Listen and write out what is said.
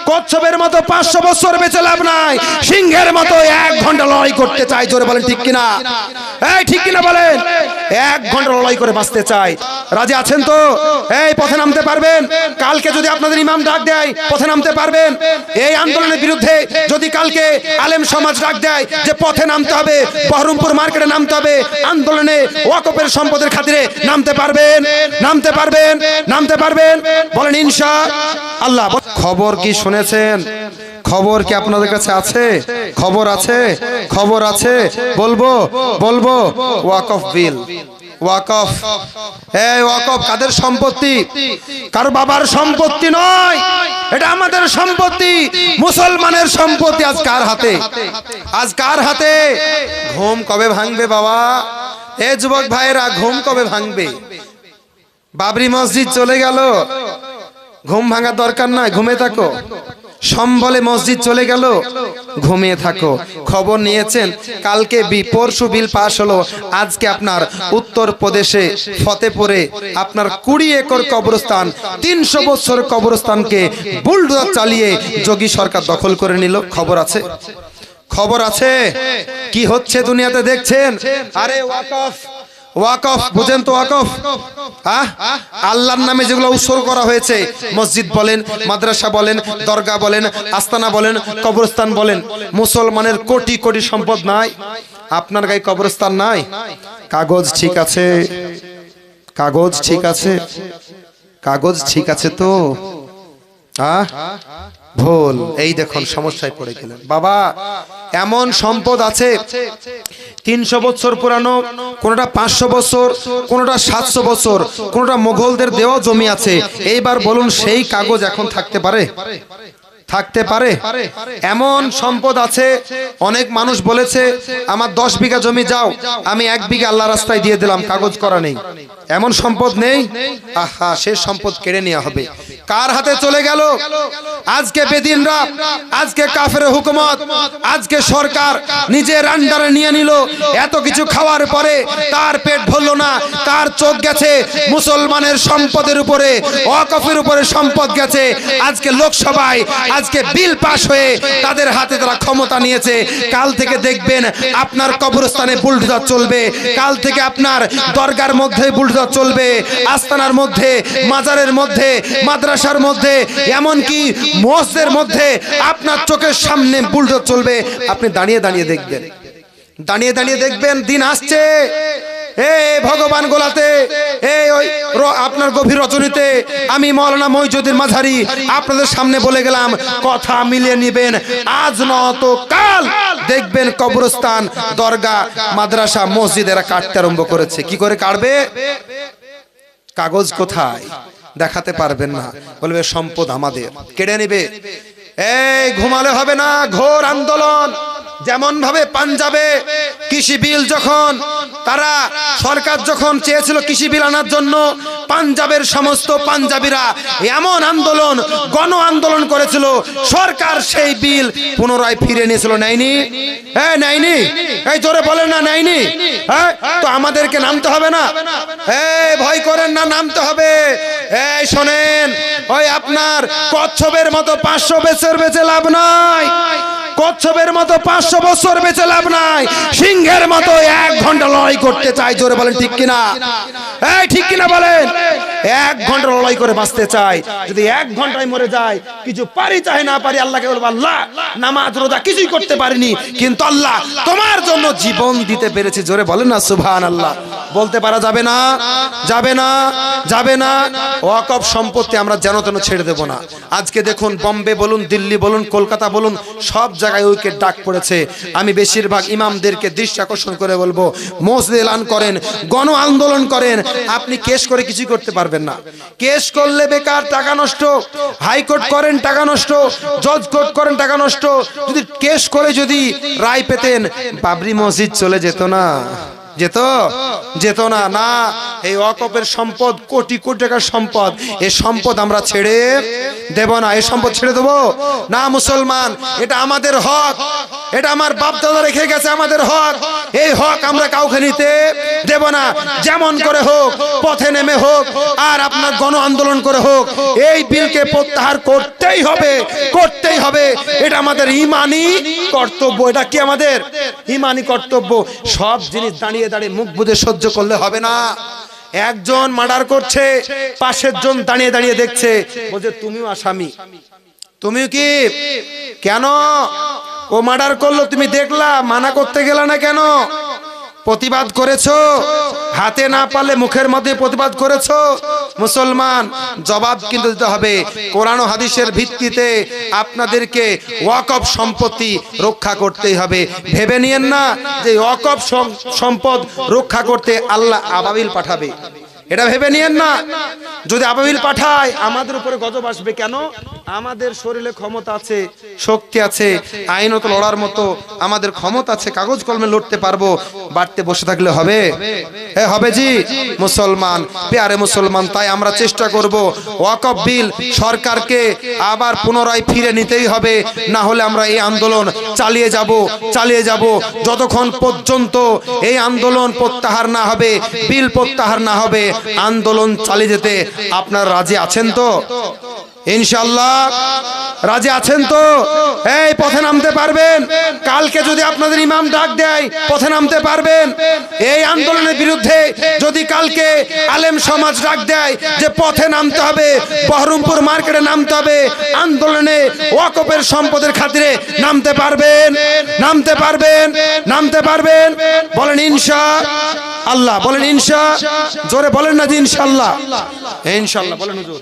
কচ্ছপের মতো 500 বছর বেঁচে লাভ নাই, সিংহের মতো 1 ঘন্টা লড়াই করতে চাই। জোরে বলেন ঠিক কিনা? এই ঠিক কিনা বলেন? 1 ঘন্টা লড়াই করে বাঁচতে চাই। রাজি আছেন তো? এই পথে নামতে পারবেন? কালকে যদি আপনাদের ইমাম ডাক দেয় পথে নামতে পারবেন? এই আন্দোলনের বিরুদ্ধে যদি কালকে আলেম সমাজ ডাক দেয় যে পথে নামতে হবে, বহরমপুর মার্কেটে নামতে হবে, আন্দোলনে ওয়াকফের সম্পদের খাতিরে নামতে পারবেন? নামতে পারবেন? নামতে পারবেন? বলেন ইনশাআল্লাহ। খবর কি শুনেছেন? খবর কি আপনাদের কাছে আছে? খবর আছে? খবর আছে? বলবো বলবো ওয়াকফ বিল। ওয়াকফ, এই ওয়াকফ কাদের সম্পত্তি? কারো বাবার সম্পত্তি নয়, এটা আমাদের সম্পত্তি, মুসলমানের সম্পত্তি। আজ কার হাতে? আজ কার হাতে? ঘুম কবে ভাঙবে বাবা? এ যুবক ভাইরা, ঘুম কবে ভাঙবে? বাবরি মসজিদ চলে গেল, ঘুম ভাঙার দরকার নাই, ঘুমিয়ে থাকো। সম্বলে মসজিদ চলে গেল, ঘুমিয়ে থাকো। খবর নিয়েছেন কালকে পরশু বিল পাস হলো, আজকে আপনার উত্তর প্রদেশে ফতেপুরে আপনার 20 একর কবরস্থান, 300 বছর কবরস্থানকে বুলডোজার চালিয়ে যোগী সরকার দখল করে নিল। খবর আছে? খবর আছে? কি হচ্ছে দুনিয়াতে দেখছেন? আরে ওয়াকফ, ওয়াকফ বুঝেন তো? ওয়াকফ আল্লাহর নামে যেগুলো উৎসর্গ করা হয়েছে, মসজিদ বলেন, মাদ্রাসা বলেন, দরগা বলেন, আস্তানা বলেন, কবরস্থান বলেন, মুসলমানের কোটি কোটি সম্পদ নাই? আপনার গায়ে কবরস্থান নাই? কাগজ ঠিক আছে? কাগজ ঠিক আছে? কাগজ ঠিক আছে তো? ভুল। এই দেখুন সমস্যায় পড়ে গেলেন বাবা। এমন সম্পদ আছে 300 বছর পুরানো, কোনটা 500 বছর, কোনটা 700 বছর, কোনটা মোগলদের দেওয়া জমি আছে। এইবার বলুন সেই কাগজ এখন থাকতে পারে? থাকতে পারে? এমন সম্পদ আছে, অনেক মানুষ বলেছে আমার 10 বিঘা জমি যাও, আমি 1 বিঘা আল্লাহ রাস্তায় দিয়ে দিলাম, কাগজ করা নেই। এমন সম্পদ নেই? আহা, সে সম্পদ কেড়ে নেওয়া হবে। কার হাতে চলে গেল? আজকে বেদিনরা, আজকে কাফের হুকুমত, আজকে সরকার নিজের আন্ডারে নিয়ে নিল। এত কিছু খাওয়ার পরে তার পেট ভরল না, তার চোখ গেছে মুসলমানের সম্পদের উপরে, ওয়াকফের উপরে সম্পদ গেছে। আজকে লোকসভায় আজকে বিল পাস হয়ে তাদের হাতে তারা ক্ষমতা নিয়েছে। কাল থেকে দেখবেন আপনার কবরস্থানে বুলডোজার চলবে, কাল থেকে আপনার দরগার মধ্যে বুলডোজার চলবে, আস্তানার মধ্যে, মাজারের মধ্যে, মাদ্রাসার মধ্যে, এমনকি মসজিদের মধ্যে আপনার চোখের সামনে বুলডোজার চলবে। আপনি দাঁড়িয়ে দাঁড়িয়ে দেখবেন, দাঁড়িয়ে দাঁড়িয়ে দেখবেন। দিন আসছে, ভগবান গোলাতে, ওই আপনার গভীর রজনীতে আমি মাওলানা মইজুদ্দিন মাঝারি আপনাদের সামনে বলে গেলাম, কথা মিলিয়ে নিবেন। আজ নত কাল দেখবেন কবরস্থান, দরগা, মাদ্রাসা, মসজিদ এরা কাটতে আরম্ভ করেছে। কি করে কাটবে? কাগজ কোথায়? দেখাতে পারবেন না, বলবে সম্পদ আমাদের, কেড়ে নেবে। এই ঘুমালে হবে না, ঘোর আন্দোলন। যেমন ভাবে পাঞ্জাবে কৃষি বিল যখন তারা সরকার যখন চেয়েছিল কৃষি বিল আনার জন্য, পাঞ্জাবের সমস্ত পাঞ্জাবিরা এমন আন্দোলন, গণ আন্দোলন করেছিল, সরকার সেই বিল পুনরায় ফিরে নিয়েছিল। নেয়নি? নেয়নি? এই জোরে বলেন না নেয়নি? তো আমাদেরকে নামতে হবে না? ভয় করেন না, নামতে হবে। এই শোনেন, ওই আপনার কচ্ছপের মতো 500 বছর বেঁচে লাভ নাই, কচ্ছপের মতো 500 বছর বেঁচে লাভ নাই, সিংহের মতো 1 ঘন্টা লড়াই করতে চাই। জোরে বলেন ঠিক কিনা? এই ঠিক কিনা বলেন? 1 ঘন্টা লড়াই করে বাঁচতে চাই। যদি 1 ঘন্টায় মরে যায়, কিছু পারি চাই না পারি, আল্লাহকে বলবো আল্লাহ নামাজ রোজা কিছুই করতে পারিনি, কিন্তু আল্লাহ তোমার জন্য জীবন দিতে পেরেছি। জোরে বলেন না সুবহানাল্লাহ। বলতে পারা যাবে না? যাবে না? যাবে না। ওয়াকফ সম্পত্তি আমরা যেন তেন ছেড়ে দেব না। আজকে দেখুন বম্বে বলুন, দিল্লি বলুন, কলকাতা বলুন, সব জায়গায় উইকেট ডাক পড়েছে। আমি বেশিরভাগ ইমামদেরকে দৃষ্টি আকর্ষণ করে বলবো, মসজিদ এলান করেন, গণ আন্দোলন করেন। আপনি কেস করে কিছু করতে পারবেন না। কেস করলে বেকার, টাকা নষ্ট। হাইকোর্ট করেন, টাকা নষ্ট। জজ কোর্ট করেন, টাকা নষ্ট। যদি কেস করে যদি রায় পেতেন, বাবরি মসজিদ চলে যেত না? যেত? যেত না। না, এই ওয়াকফের সম্পদ কোটি কোটি টাকার সম্পদ, এই সম্পদ আমরা ছেড়ে দেব না। এই সম্পদ ছেড়ে দেবো না মুসলমান। এটা আমাদের হক, এটা আমার বাপ দাদা রেখে গেছে, আমাদের হক। এই হক আমরা কাউকে নিতে দেব না। যেমন করে হোক, পথে নেমে হোক আর আপনার গণ আন্দোলন করে হোক, এই বিলকে প্রত্যাহার করতেই হবে, করতেই হবে। এটা আমাদের ঈমানি কর্তব্য। এটা কি আমাদের ঈমানি কর্তব্য। সব জিনিস দাঁড়িয়ে দাঁড়িয়ে মুখ বুজে সহ্য করলে হবে না। একজন মার্ডার করছে, পাশের জন দাঁড়িয়ে দাঁড়িয়ে দেখছে, বলছে তুমিও আসামি, তুমিও কি, কেন ও মার্ডার করলো তুমি দেখলা, মানা করতে গেলা না কেন? প্রতিবাদ করেছো, হাতে না পারলে মুখের মধ্যে প্রতিবাদ করেছো। মুসলমান, জবাব কিন্তু দিতে হবে। কোরআন ও হাদিসের ভিত্তিতে আপনাদেরকে ওয়াকফ সম্পত্তি রক্ষা করতেই হবে। ভেবে নিয়েন না যে ওয়াকফ সম্পদ রক্ষা করতে আল্লাহ আবাবিল পাঠাবে, এটা ভেবে নিয়েন না। যদি আবাবিল পাঠায় আমাদের উপরে গজব আসবে কেন? আমাদের শরীরে ক্ষমতা আছে, শক্তি আছে, আইনত লড়ার মতো আমাদের ক্ষমতা আছে, কাগজ কলমে লড়তে পারবো। বাড়তে বসে থাকলে হবে? হবে জি মুসলমান, প্যারে মুসলমান। তাই আমরা চেষ্টা করব ওয়াকফ বিল সরকারকে আবার পুনরায় ফিরে নিতেই হবে, না হলে আমরা এই আন্দোলন চালিয়ে যাব যতক্ষণ পর্যন্ত এই আন্দোলন প্রত্যাহার না হবে, বিল প্রত্যাহার না হবে। আন্দোলন চালিয়ে যেতে আপনারা রাজি আছেন তো? ইনশাআল্লাহ রাজি আছেন তো? এই পথে নামতে পারবেন? কালকে যদি আপনাদের ইমাম ডাক দেয় পথে নামতে পারবেন? এই আন্দোলনের বিরুদ্ধে যদি কালকে আলেম সমাজ ডাক দেয় যে পথে নামতে হবে, বহরমপুর মার্কেটে নামতে হবে, আন্দোলনে ওয়াকফের সম্পদের খাতিরে নামতে পারবেন? নামতে পারবেন? নামতে পারবেন? বলেন ইনশাআল্লাহ, বলেন ইনশাআল্লাহ, জোরে বলেন না যে ইনশাআল্লাহ। ইনশাআল্লাহ বলেন হুজুর।